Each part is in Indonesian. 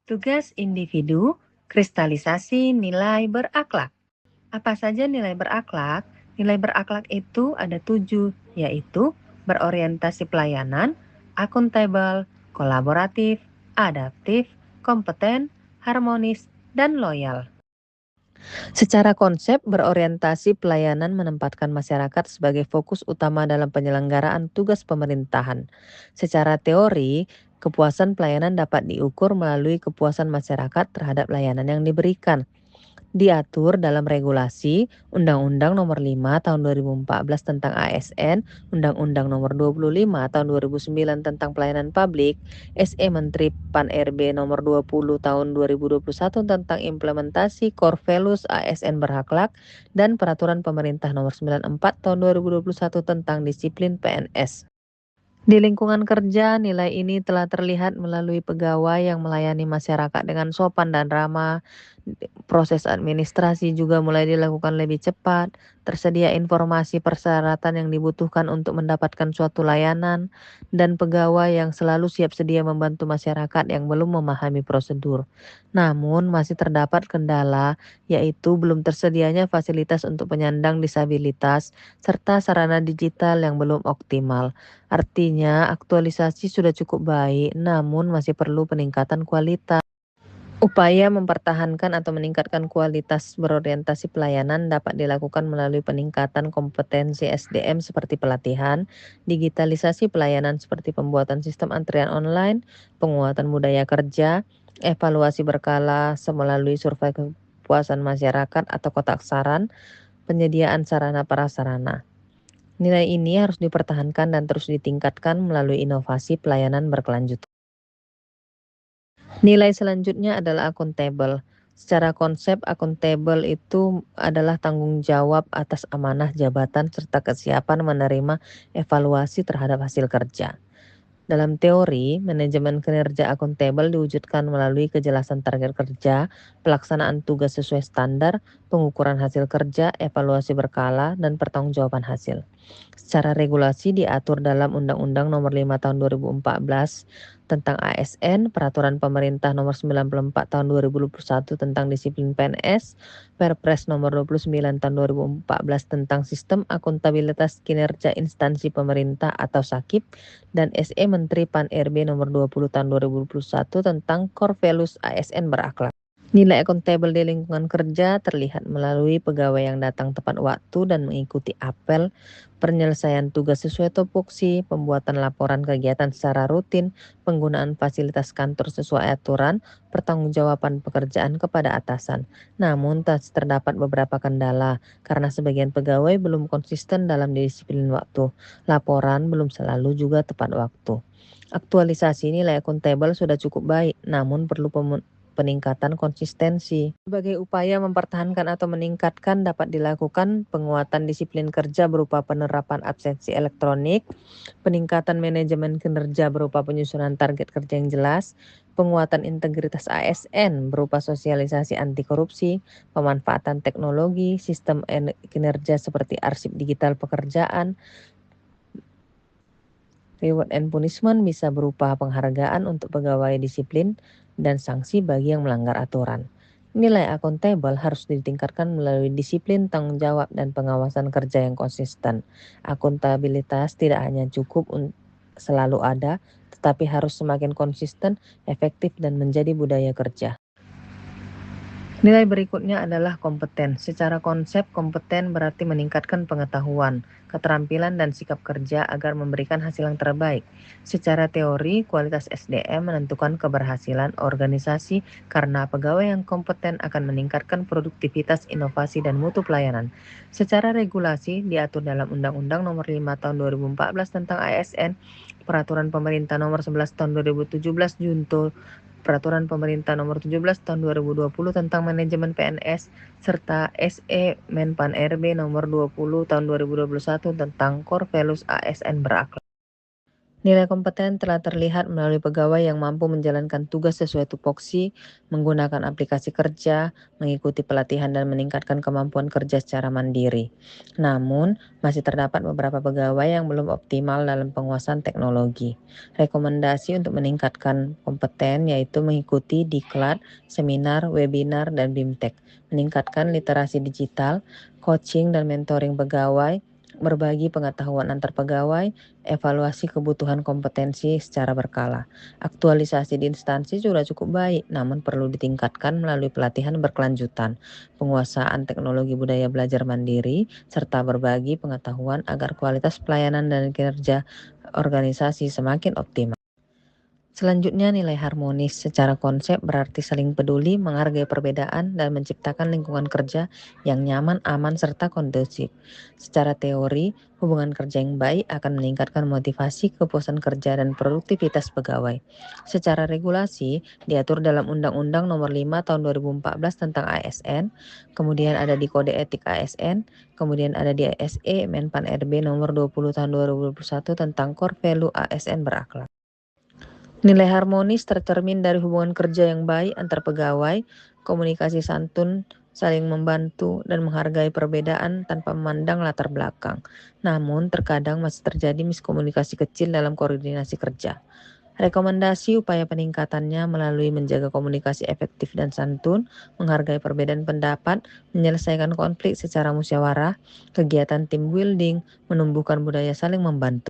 Tugas individu, kristalisasi nilai berakhlak. Apa saja nilai berakhlak? Nilai berakhlak itu ada 7, yaitu berorientasi pelayanan, akuntabel, kolaboratif, adaptif, kompeten, harmonis, dan loyal. Secara konsep, berorientasi pelayanan menempatkan masyarakat sebagai fokus utama dalam penyelenggaraan tugas pemerintahan. Secara teori, kepuasan pelayanan dapat diukur melalui kepuasan masyarakat terhadap layanan yang diberikan. Diatur dalam regulasi Undang-Undang Nomor 5 Tahun 2014 tentang ASN, Undang-Undang Nomor 25 Tahun 2009 tentang Pelayanan Publik, SE Menteri Pan-RB Nomor 20 Tahun 2021 tentang implementasi Core Values ASN Berakhlak, dan Peraturan Pemerintah Nomor 94 Tahun 2021 tentang Disiplin PNS. Di lingkungan kerja, nilai ini telah terlihat melalui pegawai yang melayani masyarakat dengan sopan dan ramah. Proses administrasi juga mulai dilakukan lebih cepat. Tersedia informasi persyaratan yang dibutuhkan untuk mendapatkan suatu layanan, dan pegawai yang selalu siap sedia membantu masyarakat yang belum memahami prosedur. Namun, masih terdapat kendala, yaitu belum tersedianya fasilitas untuk penyandang disabilitas serta sarana digital yang belum optimal. Artinya, aktualisasi sudah cukup baik, namun masih perlu peningkatan kualitas. Upaya mempertahankan atau meningkatkan kualitas berorientasi pelayanan dapat dilakukan melalui peningkatan kompetensi SDM seperti pelatihan, digitalisasi pelayanan seperti pembuatan sistem antrian online, penguatan budaya kerja, evaluasi berkala melalui survei kepuasan masyarakat atau kotak saran, penyediaan sarana prasarana. Nilai ini harus dipertahankan dan terus ditingkatkan melalui inovasi pelayanan berkelanjutan. Nilai selanjutnya adalah akuntabel. Secara konsep, akuntabel itu adalah tanggung jawab atas amanah jabatan serta kesiapan menerima evaluasi terhadap hasil kerja. Dalam teori, manajemen kinerja akuntabel diwujudkan melalui kejelasan target kerja, pelaksanaan tugas sesuai standar, pengukuran hasil kerja, evaluasi berkala, dan pertanggungjawaban hasil. Secara regulasi diatur dalam Undang-Undang Nomor 5 Tahun 2014 tentang ASN, Peraturan Pemerintah Nomor 94 Tahun 2021 tentang Disiplin PNS, Perpres Nomor 29 Tahun 2014 tentang Sistem Akuntabilitas Kinerja Instansi Pemerintah atau SAKIP, dan SE Menteri Pan-RB Nomor 20 Tahun 2021 tentang Core Values ASN Berakhlak. Nilai akuntabel di lingkungan kerja terlihat melalui pegawai yang datang tepat waktu dan mengikuti apel, penyelesaian tugas sesuai tupoksi, pembuatan laporan kegiatan secara rutin, penggunaan fasilitas kantor sesuai aturan, pertanggungjawaban pekerjaan kepada atasan. Namun, terdapat beberapa kendala karena sebagian pegawai belum konsisten dalam disiplin waktu. Laporan belum selalu juga tepat waktu. Aktualisasi nilai akuntabel sudah cukup baik, namun perlu peningkatan konsistensi. Sebagai upaya mempertahankan atau meningkatkan dapat dilakukan penguatan disiplin kerja berupa penerapan absensi elektronik, peningkatan manajemen kinerja berupa penyusunan target kerja yang jelas, penguatan integritas ASN berupa sosialisasi anti korupsi, pemanfaatan teknologi, sistem kinerja seperti arsip digital pekerjaan. Reward and punishment bisa berupa penghargaan untuk pegawai disiplin dan sanksi bagi yang melanggar aturan. Nilai akuntabel harus ditingkatkan melalui disiplin, tanggung jawab, dan pengawasan kerja yang konsisten. Akuntabilitas tidak hanya cukup selalu ada, tetapi harus semakin konsisten, efektif, dan menjadi budaya kerja. Nilai berikutnya adalah kompeten. Secara konsep, kompeten berarti meningkatkan pengetahuan, keterampilan, dan sikap kerja agar memberikan hasil yang terbaik. Secara teori, kualitas SDM menentukan keberhasilan organisasi karena pegawai yang kompeten akan meningkatkan produktivitas, inovasi, dan mutu pelayanan. Secara regulasi, diatur dalam Undang-Undang Nomor 5 Tahun 2014 tentang ASN, Peraturan Pemerintah Nomor 11 Tahun 2017 Junto Peraturan Pemerintah Nomor 17 Tahun 2020 tentang Manajemen PNS, serta SE Menpan RB Nomor 20 Tahun 2021 tentang Core Values ASN Berakhlak. Nilai kompeten telah terlihat melalui pegawai yang mampu menjalankan tugas sesuai tupoksi, menggunakan aplikasi kerja, mengikuti pelatihan dan meningkatkan kemampuan kerja secara mandiri. Namun, masih terdapat beberapa pegawai yang belum optimal dalam penguasaan teknologi. Rekomendasi untuk meningkatkan kompeten yaitu mengikuti diklat, seminar, webinar, dan BIMTEK, meningkatkan literasi digital, coaching dan mentoring pegawai, berbagi pengetahuan antar pegawai, evaluasi kebutuhan kompetensi secara berkala. Aktualisasi di instansi sudah cukup baik, namun perlu ditingkatkan melalui pelatihan berkelanjutan, penguasaan teknologi budaya belajar mandiri, serta berbagi pengetahuan agar kualitas pelayanan dan kinerja organisasi semakin optimal. Selanjutnya, nilai harmonis secara konsep berarti saling peduli, menghargai perbedaan, dan menciptakan lingkungan kerja yang nyaman, aman, serta kondusif. Secara teori, hubungan kerja yang baik akan meningkatkan motivasi, kepuasan kerja, dan produktivitas pegawai. Secara regulasi, diatur dalam Undang-Undang Nomor 5 Tahun 2014 tentang ASN, kemudian ada di Kode Etik ASN, kemudian ada di SE Menpan RB Nomor 20 Tahun 2021 tentang Core Value ASN berakhlak. Nilai harmonis tercermin dari hubungan kerja yang baik antar pegawai, komunikasi santun, saling membantu, dan menghargai perbedaan tanpa memandang latar belakang. Namun, terkadang masih terjadi miskomunikasi kecil dalam koordinasi kerja. Rekomendasi upaya peningkatannya melalui menjaga komunikasi efektif dan santun, menghargai perbedaan pendapat, menyelesaikan konflik secara musyawarah, kegiatan team building, menumbuhkan budaya saling membantu.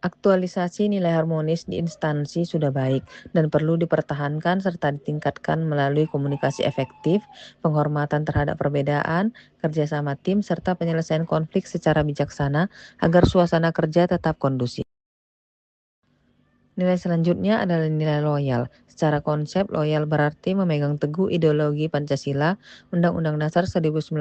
Aktualisasi nilai harmonis di instansi sudah baik dan perlu dipertahankan serta ditingkatkan melalui komunikasi efektif, penghormatan terhadap perbedaan, kerjasama tim, serta penyelesaian konflik secara bijaksana agar suasana kerja tetap kondusif. Nilai selanjutnya adalah nilai loyal. Secara konsep, loyal berarti memegang teguh ideologi Pancasila, Undang-Undang Dasar 1945,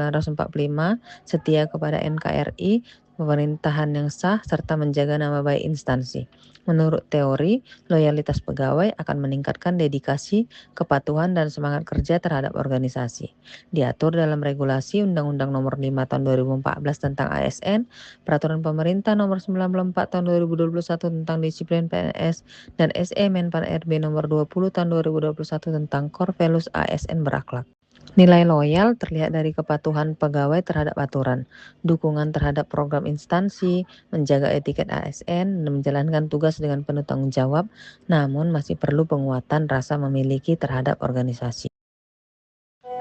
setia kepada NKRI, pemerintahan yang sah, serta menjaga nama baik instansi. Menurut teori, loyalitas pegawai akan meningkatkan dedikasi, kepatuhan, dan semangat kerja terhadap organisasi. Diatur dalam regulasi Undang-Undang Nomor 5 Tahun 2014 tentang ASN, Peraturan Pemerintah Nomor 94 Tahun 2021 tentang disiplin PNS, dan SE Menpan RB Nomor 20 Tahun 2021 tentang Core Values ASN berakhlak. Nilai loyal terlihat dari kepatuhan pegawai terhadap aturan, dukungan terhadap program instansi, menjaga etiket ASN, dan menjalankan tugas dengan penuh tanggung jawab, namun masih perlu penguatan rasa memiliki terhadap organisasi.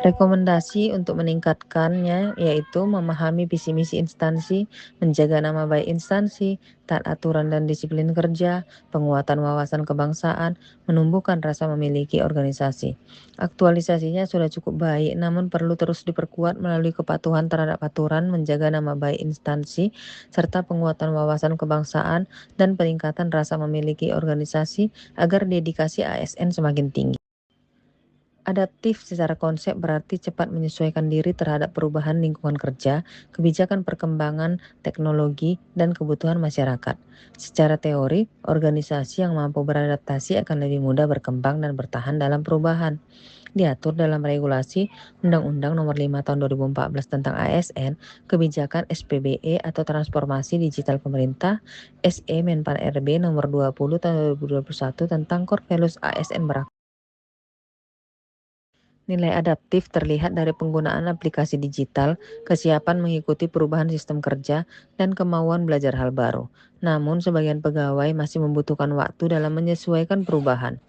Rekomendasi untuk meningkatkannya yaitu memahami visi misi instansi, menjaga nama baik instansi, taat aturan dan disiplin kerja, penguatan wawasan kebangsaan, menumbuhkan rasa memiliki organisasi. Aktualisasinya sudah cukup baik, namun perlu terus diperkuat melalui kepatuhan terhadap aturan, menjaga nama baik instansi, serta penguatan wawasan kebangsaan dan peningkatan rasa memiliki organisasi agar dedikasi ASN semakin tinggi. Adaptif secara konsep berarti cepat menyesuaikan diri terhadap perubahan lingkungan kerja, kebijakan perkembangan teknologi, dan kebutuhan masyarakat. Secara teori, organisasi yang mampu beradaptasi akan lebih mudah berkembang dan bertahan dalam perubahan. Diatur dalam regulasi Undang-Undang Nomor 5 Tahun 2014 tentang ASN, kebijakan SPBE atau transformasi digital pemerintah, SE Menpan RB Nomor 20 Tahun 2021 tentang Core Values ASN berakhlak. Nilai adaptif terlihat dari penggunaan aplikasi digital, kesiapan mengikuti perubahan sistem kerja, dan kemauan belajar hal baru. Namun, sebagian pegawai masih membutuhkan waktu dalam menyesuaikan perubahan.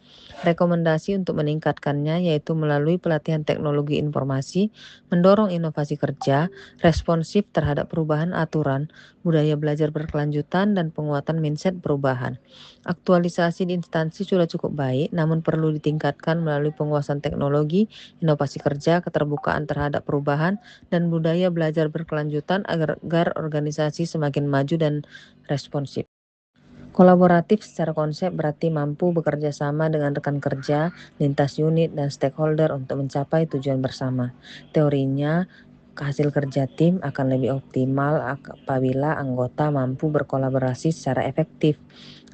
Rekomendasi untuk meningkatkannya yaitu melalui pelatihan teknologi informasi, mendorong inovasi kerja, responsif terhadap perubahan aturan, budaya belajar berkelanjutan, dan penguatan mindset perubahan. Aktualisasi di instansi sudah cukup baik, namun perlu ditingkatkan melalui penguasaan teknologi, inovasi kerja, keterbukaan terhadap perubahan, dan budaya belajar berkelanjutan agar organisasi semakin maju dan responsif. Kolaboratif secara konsep berarti mampu bekerja sama dengan rekan kerja, lintas unit, dan stakeholder untuk mencapai tujuan bersama. Teorinya, hasil kerja tim akan lebih optimal apabila anggota mampu berkolaborasi secara efektif.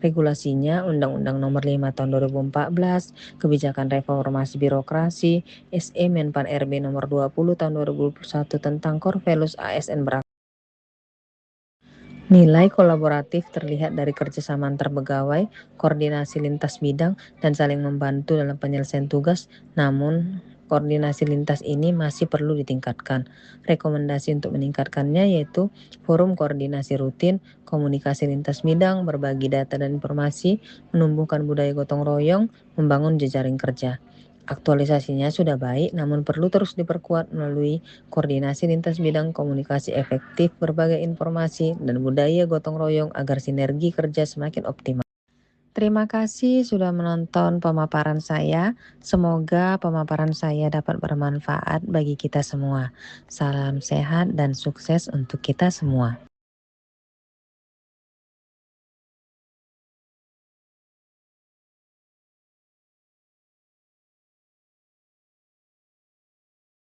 Regulasinya Undang-Undang Nomor 5 Tahun 2014, Kebijakan Reformasi Birokrasi, SE Menpan RB Nomor 20 Tahun 2021 tentang Core Values ASN berakhlak. Nilai kolaboratif terlihat dari kerjasama antar pegawai, koordinasi lintas bidang, dan saling membantu dalam penyelesaian tugas. Namun, koordinasi lintas ini masih perlu ditingkatkan. Rekomendasi untuk meningkatkannya yaitu forum koordinasi rutin, komunikasi lintas bidang, berbagi data dan informasi, menumbuhkan budaya gotong royong, membangun jejaring kerja. Aktualisasinya sudah baik, namun perlu terus diperkuat melalui koordinasi lintas bidang, komunikasi efektif, berbagai informasi, dan budaya gotong royong agar sinergi kerja semakin optimal. Terima kasih sudah menonton pemaparan saya. Semoga pemaparan saya dapat bermanfaat bagi kita semua. Salam sehat dan sukses untuk kita semua.